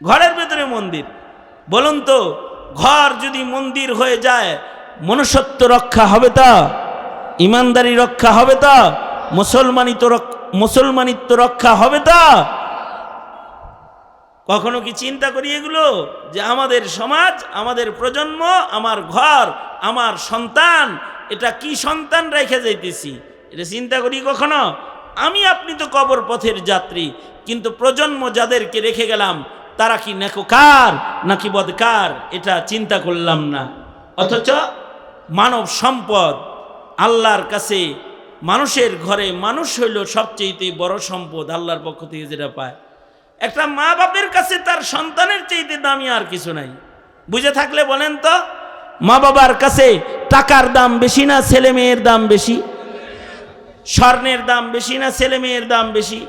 ঘরের ভিতরে মন্দির। বলুন তো, ঘর যদি মন্দির হয়ে যায়, মনুষ্যত্ব রক্ষা হবে তা? ইমানদারি রক্ষা হবে তা? মুসলমানিত্ব রক্ষা হবে তা? কখনো কি চিন্তা করি এগুলো, যে আমাদের সমাজ, আমাদের প্রজন্ম, আমার ঘর, আমার সন্তান, এটা কি সন্তান রেখে যাইতেছি, এটা চিন্তা করি কখনো? আমি আপনি তো কবর পথের যাত্রী, কিন্তু প্রজন্ম যাদেরকে রেখে গেলাম তারা কি নেককার নাকি বদকার, এটা চিন্তা করলাম না। অথচ মানব সম্পদ আল্লাহর কাছে, মানুষের ঘরে মানুষ হইল সবচেয়ে বড় সম্পদ আল্লাহর পক্ষ থেকে যেটা পায়। একটা মা বাপের কাছে তার সন্তানের চাইতে দামি আর কিছু নাই। বুঝে থাকলে বলেন তো, মা বাবার কাছে টাকার দাম বেশি না ছেলে মেয়ের দাম বেশি? স্বর্ণের দাম বেশি না ছেলে মেয়ের দাম বেশি?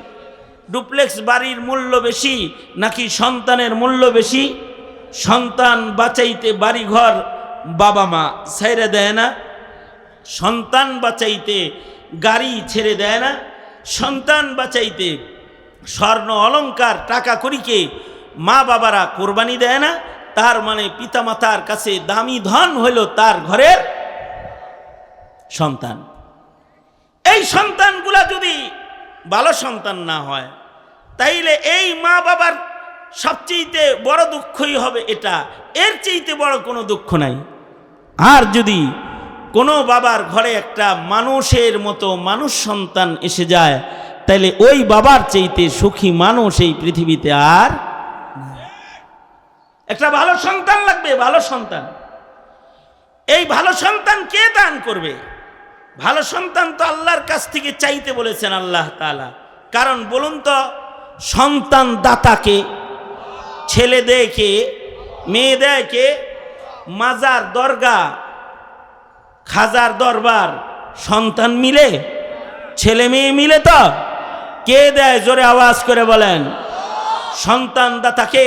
ডুপ্লেক্স বাড়ির মূল্য বেশি নাকি সন্তানের মূল্য বেশি? সন্তান বাঁচাইতে বাড়িঘর বাবা মা ছেড়ে দেয় না, সন্তান বাঁচাইতে গাড়ি ছেড়ে দেয় না, সন্তান বাঁচাইতে স্বর্ণ অলংকার টাকা করিকে মা বাবারা কোরবানি দেয় না। তার মানে পিতামাতার কাছে দামি ধন হইল তার ঘরের সন্তান। এই সন্তানগুলা যদি ভালো সন্তান না হয়, তাইলে এই মা বাবার সবচেয়ে বড় দুঃখই হবে এটা, এর চেয়েতে বড় কোনো দুঃখ নাই। আর যদি কোনো বাবার ঘরে একটা মানুষের মতো মানুষ সন্তান এসে যায়, তাইলে ওই বাবার চাইতে সুখী মানুষ এই পৃথিবীতে আর একটা ভালো সন্তান লাগবে, ভালো সন্তান। এই ভালো সন্তান কে দান করবে? ভালো সন্তান তো আল্লাহর কাছ থেকে চাইতে বলেছেন আল্লাহ তাআলা। কারণ বলুন তো, সন্তান দাতাকে, ছেলে দেয় কে, মেয়ে দেয় কে? মাজার, দরগা, খাজার দরবার, সন্তান মিলে, ছেলে মেয়ে মিলে তো? কে দেয়? জোরে আওয়াজ করে বলেন। সন্তান দাতাকে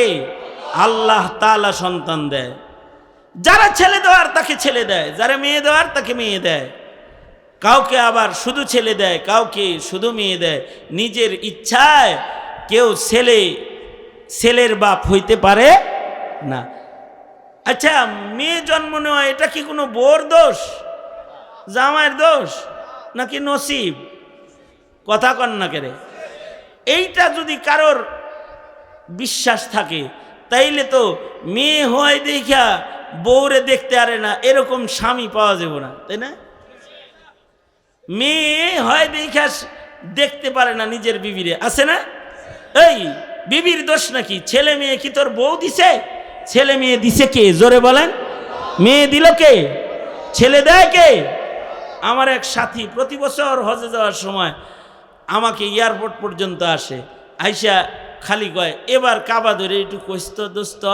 আল্লাহ তাআলা সন্তান দেয়। যারা ছেলে দেওয়ার তাকে ছেলে দেয়, যারা মেয়ে দেওয়ার তাকে মেয়ে দেয়। কাউকে আবার শুধু ছেলে দেয়, কাউকে শুধু মেয়ে দেয়। নিজের ইচ্ছায় কেউ ছেলের বাপ হইতে পারে না। আচ্ছা, মেয়ে জন্ম নেওয়া এটা কি কোনো বউর দোষ, জামাইয়ের দোষ, নাকি নসিব? কথা কন না কেরে? এইটা যদি কারোর বিশ্বাস থাকে, তাইলে তো মেয়ে হয় দেখা বউরে দেখতে পারে না, এরকম স্বামী পাওয়া যাবে না, তাই না? মেয়ে হয় দেখা দেখতে পারে না নিজের বিবিরে, আছে না? এই বিবির দোষ নাকি? ছেলে মেয়ে কি তোর বউ দিছে? ছেলে মেয়ে দিছে কে? জোরে বলেন। মেয়ে দিল কে? ছেলে দেয় কে? আমার এক সাথী প্রতি বছর হজে যাওয়ার সময় আমাকে এয়ারপোর্ট পর্যন্ত আসে, আইসা খালি কয়, এবার কাবা ধরে একটু কইস্ত দোস্ত,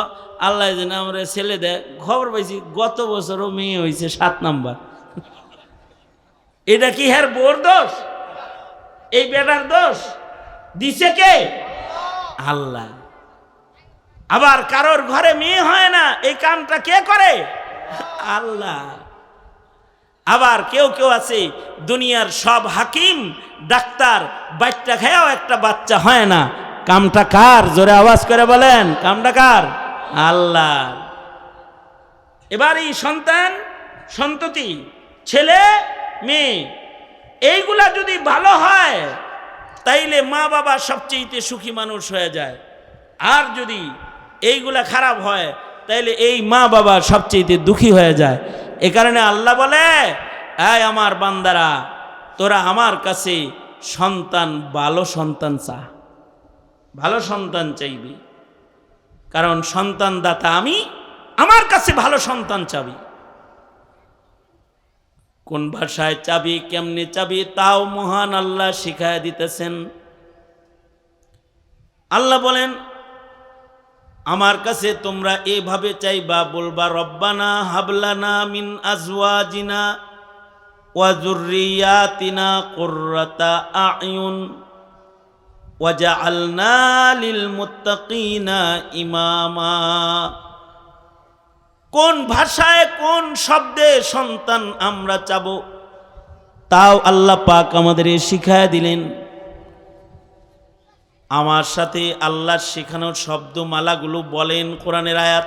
আল্লাহ যেন আমরা ছেলে দেয়। খবর পাইছি গত বছরও মেয়ে হয়েছে 7 নাম্বার। এটা কি হ্যার বোর দোষ? এই বেটার দোষ? দিছে কে? আল্লাহ। আবার কারোর ঘরে মেয়ে হয় না, এই কামটা কে করে? আল্লাহ। আবার কেউ কেউ আছে দুনিয়ার সব হাকিম ডাক্তার বাচ্চা খেয়েও একটা বাচ্চা হয় না, কামটা কার? জোরে আওয়াজ করে বলেন, কামটা কার? আল্লাহ। এবার এই সন্তান সন্ততি, ছেলে মেয়ে, এইগুলা যদি ভালো হয় তাইলে মা বাবা সবচেয়ে সুখী মানুষ হয়ে যায়। আর যদি এইগুলা খারাপ হয় তাইলে এই মা বাবা সবচেয়ে দুঃখী হয়ে যায়। এ কারণে আল্লাহ বলে, এই আমার বান্দারা, তোরা আমার কাছে সন্তান, ভালো সন্তান চা, ভালো সন্তান চাইবি। কারণ সন্তান দাতা আমি, আমার কাছে ভালো সন্তান চাবি। কোন ভাষায় চাবি, কেমনে চাবি, তাও মহান আল্লাহ শিখায় দিতেছেন। আল্লাহ বলেন, আমার কাছে তোমরা এভাবে চাইবা, বলবা রব্বানা হাবলানা মিন আজওয়াজিনা ওয়া যুররিয়াতিনা কুররাতা আয়ুন ওয়াজআলনা লিল মুত্তাকিনা ইমামা। কোন ভাষায়, কোন শব্দে সন্তান আমরা চাবো, তাও আল্লাহ পাক আমাদের শিখায় দিলেন। আমার সাথে আল্লাহর শেখানোর শব্দমালাগুলো বলেন, কোরআনের আয়াত।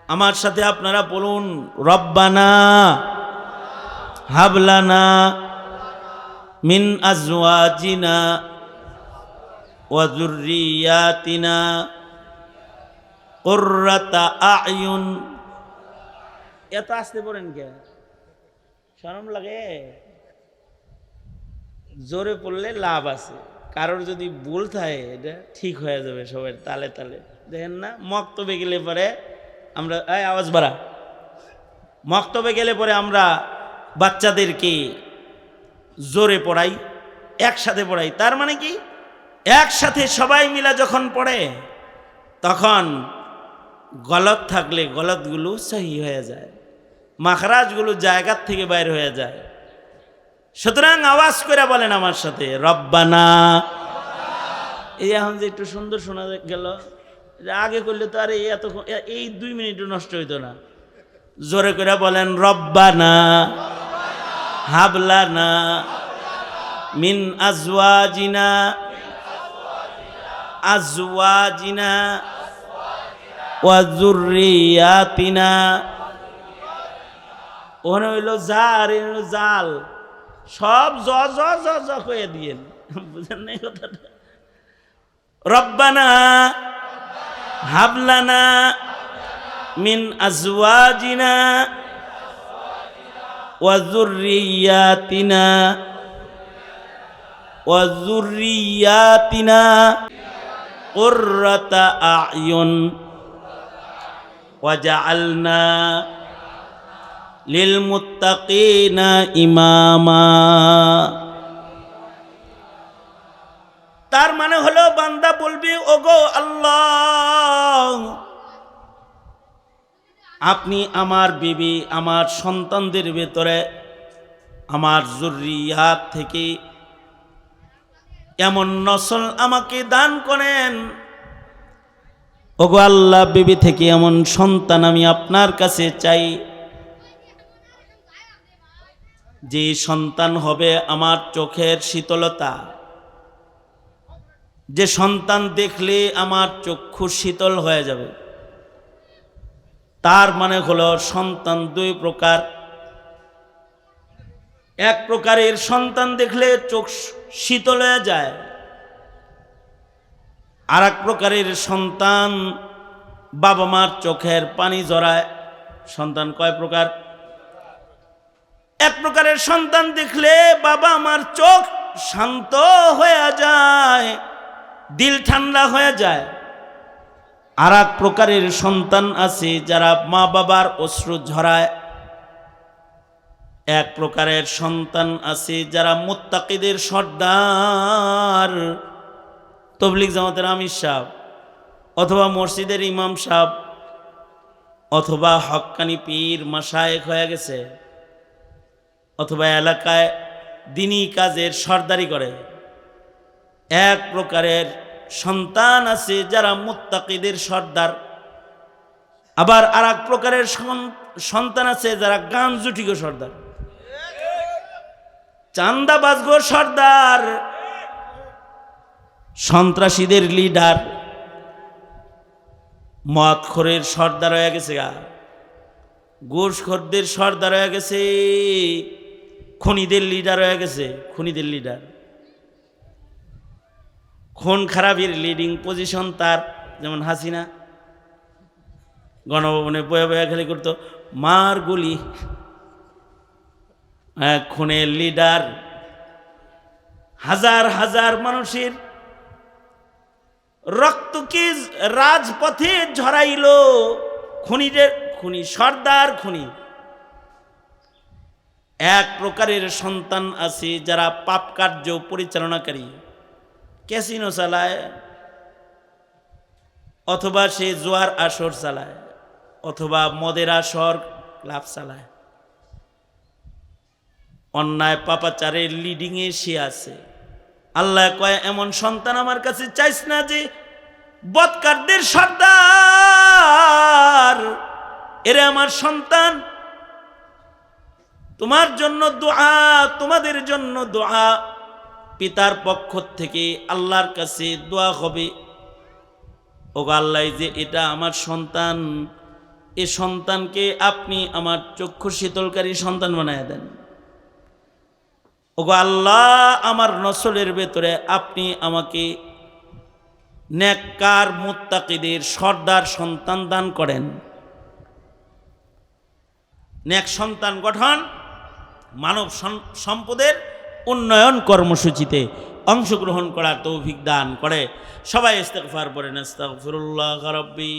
আমার সাথে আপনারা বলুন, রব্বানা হাবলানা মিন আজওয়াজিনা ওয়া যুররিয়াতিনা কুররাতা আয়ুন। এত আসতে পড়েন কে? শরম লাগে? জোরে পড়লে লাভ আছে, কারোর যদি ভুল থাকে এটা ঠিক হয়ে যাবে সবাই তালে তালে। দেখেন না, মক্তবে গেলে পরে আমরা আওয়াজ বাড়া, মক্তবে গেলে পরে আমরা বাচ্চাদেরকে জোরে পড়াই, একসাথে পড়াই। তার মানে কি, একসাথে সবাই মিলা যখন পড়ে তখন গলত থাকলে গলতগুলো সহি হয়ে যায়, মাখরাজগুলো জায়গার থেকে বাইর হয়ে যায়। সুতরাং আওয়াজ করে বলেন আমার সাথে, রব্বানা। এই এখন যে একটু সুন্দর শোনা গেল, আগে করলে তো আর এত এই 2 মিনিটও নষ্ট হইতো না। জোরে করে বলেন, রব্বানা হাবলানা মিন আজওয়াজিনা আজওয়াজিনা ওয়া যুররিয়াতিনা। ওখানে হইল জার, জাল, সব জ জ জ জ কয়ে দিয়েন, বুঝেন না কথাটা? রব্বানা হাবলানা মিন আজওয়াজিনা ওয়া যুররিয়াতিনা ওয়া যুররিয়াতিনা কুররাতা আয়ুন ওয়াজআলনা লিল মুত্তাকিনা ইমামা। তার মানে হলো বান্দা বলবি, ওগো আল্লাহ, আপনি আমার বিবি, আমার সন্তানদের ভেতরে, আমার যুররিয়াত থেকে এমন নসল আমাকে দান করেন। ওগো আল্লাহ, বিবি থেকে এমন সন্তান আমি আপনার কাছে চাই, যে সন্তান হবে আমার চোখের শীতলতা, যে সন্তান দেখলে আমার চক্ষু শীতল হয়ে যাবে। তার মানে হলো সন্তান 2 প্রকার। এক প্রকারের সন্তান দেখলে চোখ শীতল হয়ে যায়, আর এক প্রকারের সন্তান বাবা মার চোখের পানি জড়ায়। সন্তান কয় প্রকার? এক প্রকারের সন্তান দেখলে বাবা মার চোখ শান্ত হয়ে যায়, দিল ঠান্ডা হয়ে যায়। আর এক প্রকারের সন্তান আছে যারা মা বাবার অশ্রু ঝরায়। এক প্রকারের সন্তান আছে যারা মুত্তাকিদের সর্দার, তবলিগ জামাতের আমির সাহেব, অথবা মসজিদের ইমাম সাহেব, অথবা হক্কানি পীর মাশায়েখ হয়ে গেছে, অথবা এলাকায় দিনী কাজের সর্দারি করে। এক প্রকারের সন্তান আছে যারা মুত্তাকিদের সর্দার। আবার আর এক প্রকারের সন্তান আছে যারা গান জুটিগো সর্দার, চান্দাবাজগো সর্দার, সন্ত্রাসীদের লিডার, মদখোরের সর্দার হয়ে গেছে, ঘুষখোরদের সর্দার হয়ে গেছে, খুনিদের লিডার হয়ে গেছে। খুনিদের লিডার, খুন খারাপির লিডিং পজিশন তার। যেমন হাসিনা গণভবনে বয়ে বয়ে খেলি করতো, মার গুলি। খুনের লিডার, হাজার হাজার মানুষের রক্তকে রাজপথে ঝরাইল। খুনিদের খুনি, সর্দার খুনি। এক প্রকারের সন্তান আছে যারা পাপ কার্য পরিচালনাকারী, ক্যাসিনো চালায়, অথবা সে জোয়ার আসর চালায়, অথবা মদের আসর ক্লাব চালায়। অন্যায় পাপাচারের লিডিংয়ে সে আছে। আল্লাহ কয়, এমন সন্তান আমার কাছে চাইস না যে বদকারদের সর্দার। এরে আমার সন্তান, তোমার জন্য দোয়া, তোমাদের জন্য দোয়া। পিতার পক্ষ থেকে আল্লাহর কাছে দোয়া হবে, ওগো আল্লাহ যে এটা আমার সন্তান, এই সন্তানকে আপনি আমার চক্ষু শীতলকারী সন্তান বানায় দেন। ওগো আল্লাহ আমার নসলের ভেতরে আপনি আমাকে নেককার মুত্তাকিদের সর্দার সন্তান দান করেন। নেক সন্তান গঠন মানব সম্পদের উন্নয়ন কর্মসূচিতে অংশগ্রহণ করার তৌফিক দান করে। সবাই ইস্তিগফার পড়েন, আস্তাগফিরুল্লাহ রাব্বি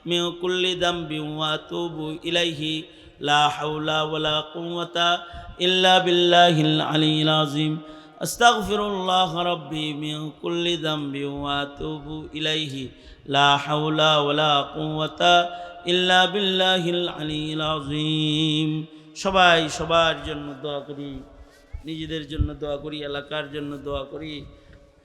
মিন কুল্লি যামবি ওয়া আতুবু ইলাইহি লা হাওলা ওয়ালা কুওয়াতা ইল্লা বিল্লাহিল আলিয়্যিল আযীম। আস্তাগফিরুল্লাহ রাব্বি মিন কুল্লি যামবি ওয়া আতুবু ইলাইহি লা হাওলা ওয়ালা কুওয়াতা ইল্লা বিল্লাহিল আলিয়্যিল আযীম। সবাই সবার জন্য দোয়া করি, নিজেদের জন্য দোয়া করি, এলাকার জন্য দোয়া করি,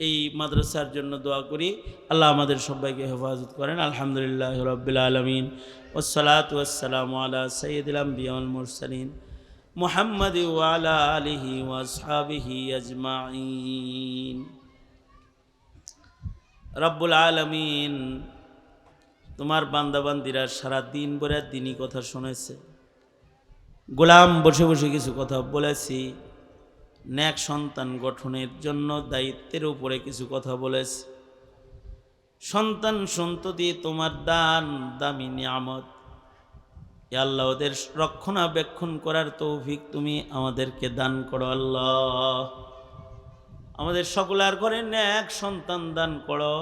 এই মাদ্রাসার জন্য দোয়া করি। আল্লাহ আমাদের সবাইকে হেফাজত করেন। আলহামদুলিল্লাহ রাব্বিল আলামিন, ওয়াসসালাতু ওয়াসসালামু আলা সাইয়্যিদিল আমবিয়া ওয়াল মুরসালিন মুহাম্মাদ ওয়া আলা আলিহি ওয়া আসহাবিহি আজমাইন। রব্বুল আলামিন তোমার বান্দাবান্দিরা সারা দিন ভরে দিনই কথা শুনেছে, গোলাম বসে বসে কিছু কথা বলেছি, নেক সন্তান গঠনের জন্য দায়িত্বের উপরে কিছু কথা বলেছে। সন্তান সন্ততি তোমার দান, দামি নিয়ামত। ইয়া আল্লাহ ওদের রক্ষণাবেক্ষণ করার তৌফিক তুমি আমাদেরকে দান করো। আল্লাহ আমাদের সকলের ঘরে নেক সন্তান দান করো।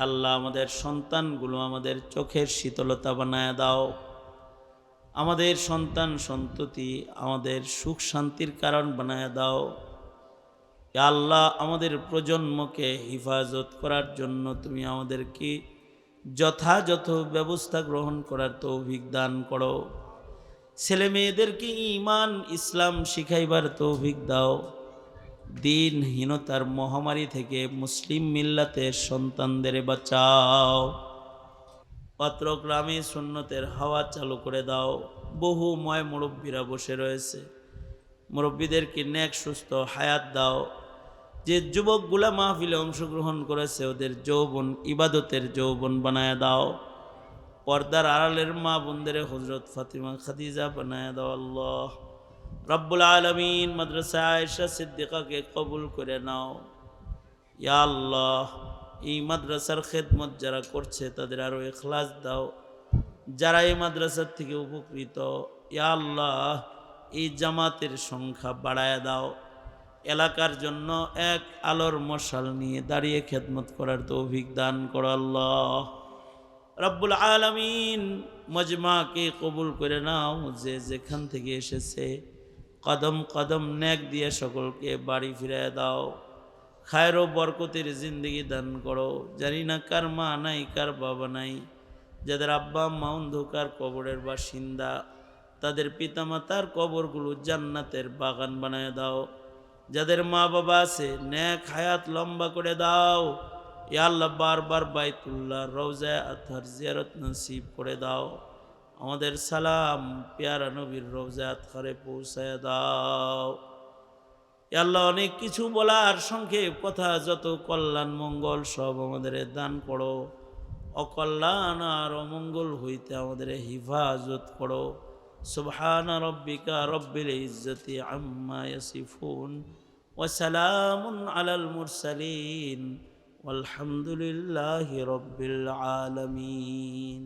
আল্লাহ আমাদের সন্তানগুলো আমাদের চোখের শীতলতা বানায় দাও। আমাদের সন্তান সন্ততি আমাদের সুখ শান্তির কারণ বানায় দাও। ইয়া আল্লাহ আমাদের প্রজন্মকে হিফাজত করার জন্য তুমি আমাদেরকে যথাযথ ব্যবস্থা গ্রহণ করার তৌফিক দান করো। ছেলে মেয়েদেরকে ঈমান ইসলাম শিখাইবার তৌফিক দাও। দিনহীনতার মহামারী থেকে মুসলিম মিল্লাতের সন্তানদের বাঁচাও। পাত্র গ্রামে সুন্নতের হাওয়া চালু করে দাও। বহু ময় মুরব্বীরা বসে রয়েছে, মুরব্বীদেরকে নেক সুস্থ হায়াত দাও। যে যুবকগুলা মাহফিলে অংশগ্রহণ করেছে ওদের যৌবন ইবাদতের যৌবন বানায় দাও। পর্দার আড়ালের মা বোনদের হযরত ফাতিমা খাদিজা বানায় দাও। আল্লাহ রব্বুল আলামিন মাদ্রাসা আয়েশা সিদ্দিকাকে কবুল করে নাও। ইয়া আল্লাহ এই মাদ্রাসার খেদমত যারা করছে তাদের আরো ইখলাস দাও। যারা এই মাদ্রাসার থেকে উপকৃত, ইয়া আল্লাহ এই জামাতের সংখ্যা বাড়ায় দাও। এলাকার জন্য এক আলোর মশাল নিয়ে দাঁড়িয়ে খেদমত করার তৌফিক দান করো। আল্লাহ রব্বুল আলামিন মজমাকে কবুল করে নাও। যে যেখান থেকে এসেছে কদম কদম নেক দিয়ে সকলকে বাড়ি ফিরিয়ে দাও। খায়ের ও বরকতের জিন্দেগি দান করো। জানি না কার মা নাই, কার বাবা নাই, যাদের আব্বা আম্মা অন্ধকার কবরের বাসিন্দা, তাদের পিতামাতার কবরগুলো জান্নাতের বাগান বানায় দাও। যাদের মা বাবা আছে নেক হায়াত লম্বা করে দাও। ইয়া আল্লাহ বারবার বাইতুল্লাহ রওজা আতহার জিয়ারত নসিব করে দাও। আমাদের সালাম পেয়ারা নবীর রওজা আতহারে পৌঁছায় দাও। ইয়া আল্লাহ অনেক কিছু বলার সংক্ষেপ কথা, যত কল্যাণ মঙ্গল সব আমাদের দান করো। অকল্যাণ আর অমঙ্গল হইতে আমাদের হিফাজত করো। সুবহানা রাব্বিকা রব্বিল ইজ্জতি আম্মা ইয়াসিফুন ওয়া সালামুন আলাল মুরসালিন ওয়ালহামদুলিল্লাহি রব্বিল আলামিন।